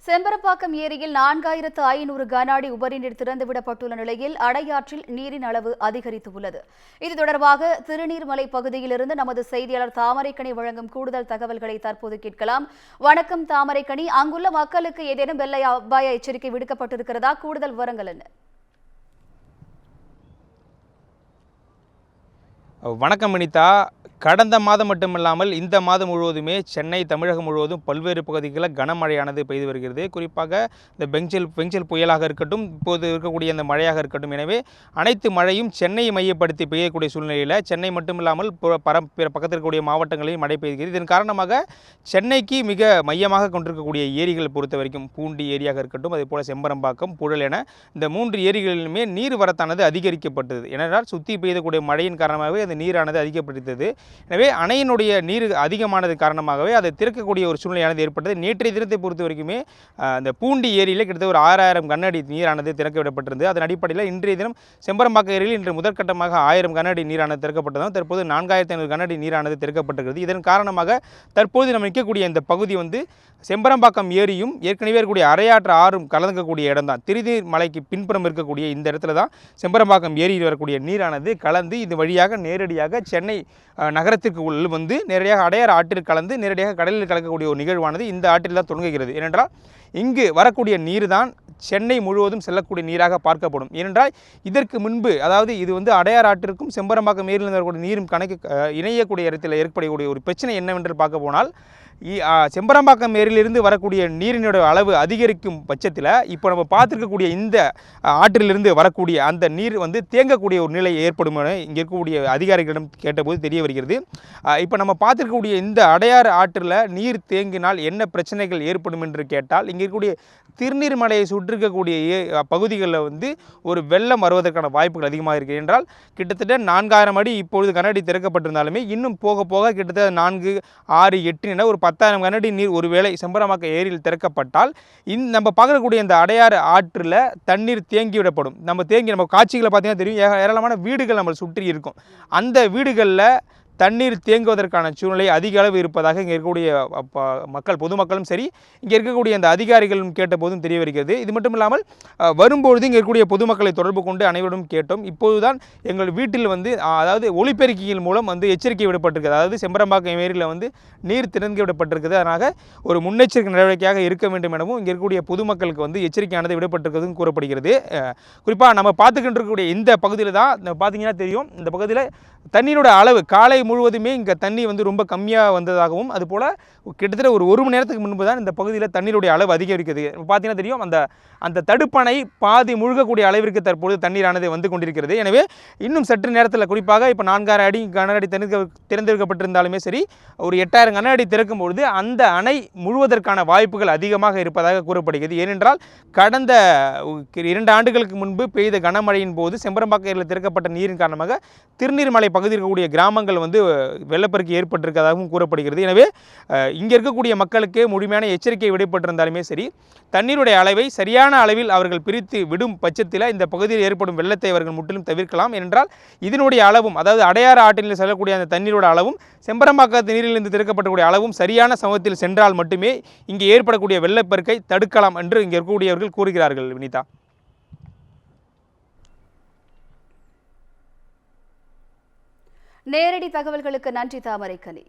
செம்பரப்பாக்கம் ஏரியில் 4500 கன அடி உபரிநீர் திறந்துவிடப்பட்டுள்ள நிலையில் அடையாற்றில் நீரின் அளவு அதிகரித்துள்ளது. இது தொடர்பாக திருநீர்மலை பகுதியிலிருந்து நமது செய்தியாளர் தாமரைக்கனி வழங்கும் கூடுதல் தகவல்களை தற்போது கேட்கலாம். வணக்கம் தாமரைக்கனி, அங்குள்ள மக்களுக்கு ஏதேனும் வெள்ள அபாய எச்சரிக்கை விடுக்கப்பட்டிருக்கிறதா? கூடுதல் விவரங்கள் என்ன? வணக்கம் வினிதா. கடந்த மாதம் மட்டுமில்லாமல் இந்த மாதம் முழுவதுமே சென்னை, தமிழகம் முழுவதும் பல்வேறு பகுதிகளில் கனமழையானது பெய்து வருகிறது. குறிப்பாக இந்த பெஞ்சல் புயலாக இருக்கட்டும், இப்போது இருக்கக்கூடிய இந்த மழையாக இருக்கட்டும், எனவே அனைத்து மழையும் சென்னையை மையப்படுத்தி பெய்யக்கூடிய சூழ்நிலையில் சென்னை மட்டுமில்லாமல் பிற பக்கத்தில் இருக்கக்கூடிய மாவட்டங்களில் மழை பெய்கிறது. இதன் காரணமாக சென்னைக்கு மிக மையமாக கொண்டிருக்கக்கூடிய ஏரிகள் பொறுத்த வரைக்கும் பூண்டி ஏரியாக இருக்கட்டும், அதேபோல் செம்பரம்பாக்கம், புழல் என இந்த 3 ஏரிகளிலுமே நீர் வரத்தானது அதிகரிக்கப்பட்டது. ஏனென்றால் சுற்றி பெய்யக்கூடிய மழையின் காரணமாகவே அந்த நீரானது அதிகப்படுத்தது. எனவே அணையினுடைய நீர் அதிகமானது காரணமாகவே அதை திறக்கக்கூடிய ஒரு சூழ்நிலையானது ஏற்பட்டது. நேற்றைய தினத்தை பொறுத்த வரைக்குமே அந்த பூண்டி ஏரியில் கிட்டத்தட்ட ஒரு 6000 கன அடி நீரானது திறக்க விடப்பட்டிருந்தது. அதன் அடிப்படையில் இன்றைய தினம் செம்பரம்பாக்கம் ஏரியில் இன்று முதற்கட்டமாக 1000 கன அடி நீரானது திறக்கப்பட்டதும் தற்போது 4500 கன அடி நீரானது திறக்கப்பட்டிருக்கிறது. இதன் காரணமாக தற்போது நம்ம நிற்கக்கூடிய இந்த பகுதி செம்பரம்பாக்கம் ஏரியும் ஏற்கனவே இருக்கக்கூடிய அரையாற்று ஆறும் கலந்துக்கக்கூடிய இடம் தான். திருநீர் மலைக்கு பின்புறம் இருக்கக்கூடிய இந்த இடத்துல தான் செம்பரம்பாக்கம் ஏரியில் வரக்கூடிய நீரானது கலந்து இது வழியாக நேரடியாக சென்னை நகரத்திற்கு உள் நேரடியாக அடையாறு ஆற்றில் கலந்து நேரடியாக கடலில் கலக்கக்கூடிய ஒரு நிகழ்வானது இந்த ஆற்றில் தான் தொடங்குகிறது. ஏனென்றால் இங்கு வரக்கூடிய நீர் தான் சென்னை முழுவதும் செல்லக்கூடிய நீராக பார்க்கப்படும். ஏனென்றால் இதற்கு முன்பு, அதாவது இது அடையாறு ஆற்றிற்கும் செம்பரம்பாக்கம் ஏரியில் வரக்கூடிய நீரும் கணக்கு இணையக்கூடிய இடத்தில் ஏற்படக்கூடிய ஒரு பிரச்சனை என்னவென்று பார்க்க போனால், செம்பரம்பாக்கம் ஏரியிலிருந்து வரக்கூடிய நீரினுடைய அளவு அதிகரிக்கும் பட்சத்தில் இப்போ நம்ம பார்த்துருக்கக்கூடிய இந்த ஆற்றிலிருந்து வரக்கூடிய அந்த நீர் தேங்கக்கூடிய ஒரு நிலை ஏற்படும் என இங்கே இருக்கக்கூடிய அதிகாரிகளிடம் கேட்டபோது தெரிய வருகிறது. இப்போ நம்ம பார்த்துருக்கக்கூடிய இந்த அடையாறு ஆற்றில் நீர் தேங்கினால் என்ன பிரச்சனைகள் ஏற்படும் என்று கேட்டால், இங்கே இருக்கக்கூடிய திருநீர்மலையை சுற்றிருக்கக்கூடிய பகுதிகளில் ஒரு வெள்ளம் வருவதற்கான வாய்ப்புகள் அதிகமாக இருக்குது. என்றால் கிட்டத்தட்ட 4000 அடி இப்பொழுது கன அடி திறக்கப்பட்டிருந்தாலுமே இன்னும் போக போக கிட்டத்தட்ட 4, 6, 8 என ஒரு 10,000 கன அடி நீர் ஒருவேளை செம்பரம்பாக்கம் ஏரியில் திறக்கப்பட்டால் நம்ம பார்க்கக்கூடிய இந்த அடையாறு ஆற்றில் தண்ணீர் தேங்கி விடப்படும். நம்ம காட்சிகளை பார்த்தீங்கன்னா தெரியும், ஏராளமான வீடுகள் நம்ம சுற்றி இருக்கும். அந்த வீடுகளில் தண்ணீர் தேங்குவதற்கான சூழ்நிலை அதிக அளவு இருப்பதாக இங்கே இருக்கக்கூடிய பொதுமக்களும் சரி, இங்கே இருக்கக்கூடிய அந்த அதிகாரிகளும் கேட்டபோதும் தெரிய வருகிறது. இது மட்டும் இல்லாமல் வரும்பொழுது இங்கே இருக்கக்கூடிய பொதுமக்களை தொடர்பு கொண்டு அனைவரும் கேட்டோம். இப்போதுதான் எங்கள் வீட்டில் அதாவது ஒலிபெருக்கியின் மூலம் எச்சரிக்கை விடப்பட்டிருக்கிறது. அதாவது செம்பரம்பாக்கம் ஏரியில் நீர் திறந்து விடப்பட்டிருக்கிறது. அதனால் ஒரு முன்னெச்சரிக்கை நடவடிக்கையாக இருக்க வேண்டும் எனவும் இங்கே இருக்கக்கூடிய பொதுமக்களுக்கு எச்சரிக்கையானது விடப்பட்டிருக்கிறதும் கூறப்படுகிறது. குறிப்பாக நம்ம பார்த்துக்கிட்டு இருக்கக்கூடிய இந்த பகுதியில் தான் பார்த்தீங்கன்னா தெரியும், இந்த பகுதியில் தண்ணீரோட அளவு காலை முழுவதுமே இங்கே தண்ணி ரொம்ப கம்மியாக வந்ததாகவும், அதுபோல் கிட்டத்தட்ட ஒரு மணி நேரத்துக்கு முன்பு தான் இந்த பகுதியில் தண்ணீருடைய அளவு அதிகரிக்கிறது. பார்த்தீங்கன்னா தெரியும், அந்த தடுப்பணை பாதி முழுகக்கூடிய அளவிற்கு தற்போது தண்ணீரானது கொண்டிருக்கிறது. எனவே இன்னும் சற்று நேரத்தில், குறிப்பாக இப்போ 4000 அடி கன அடி திறந்திருக்கப்பட்டிருந்தாலுமே சரி, ஒரு 8000 கன அடி திறக்கும்பொழுது அந்த அணை முழுவதற்கான வாய்ப்புகள் அதிகமாக இருப்பதாக கூறப்படுகிறது. ஏனென்றால் கடந்த 2 ஆண்டுகளுக்கு முன்பு பெய்த கனமழையின் போது செம்பரம்பாக்கம் ஏரியில் திறக்கப்பட்ட நீரின் காரணமாக திருநீர்மலை பகுதியில் இருக்கக்கூடிய கிராமங்கள் வெள்ளப்பெருக்கு ஏற்பட்டிருப்பதாகவும் கூறப்படுகிறது. எனவே இங்கே இருக்கக்கூடிய மக்களுக்கு முழுமையான எச்சரிக்கை விடப்பட்டிருந்தாலுமே சரி, தண்ணீருடைய அளவை சரியான அளவில் அவர்கள் பிரித்து விடும் பட்சத்தில் இந்த பகுதியில் ஏற்படும் வெள்ளத்தை அவர்கள் முற்றிலும் தவிர்க்கலாம். என்றால் இதனுடைய அளவும், அதாவது அடையாறு ஆற்றில் செல்லக்கூடிய அந்த தண்ணீரோட அளவும் செம்பரம்பாக்கத்து நீரிலிருந்து திறக்கப்படக்கூடிய அளவும் சரியான சமத்தில் சென்றால் மட்டுமே இங்கே ஏற்படக்கூடிய வெள்ளப்பெருக்கை தடுக்கலாம் என்று இங்கே இருக்கக்கூடியவர்கள் கூறுகிறார்கள். வினிதா, நேரடி தகவல்களுக்கு நன்றி தாமரைக்கனி.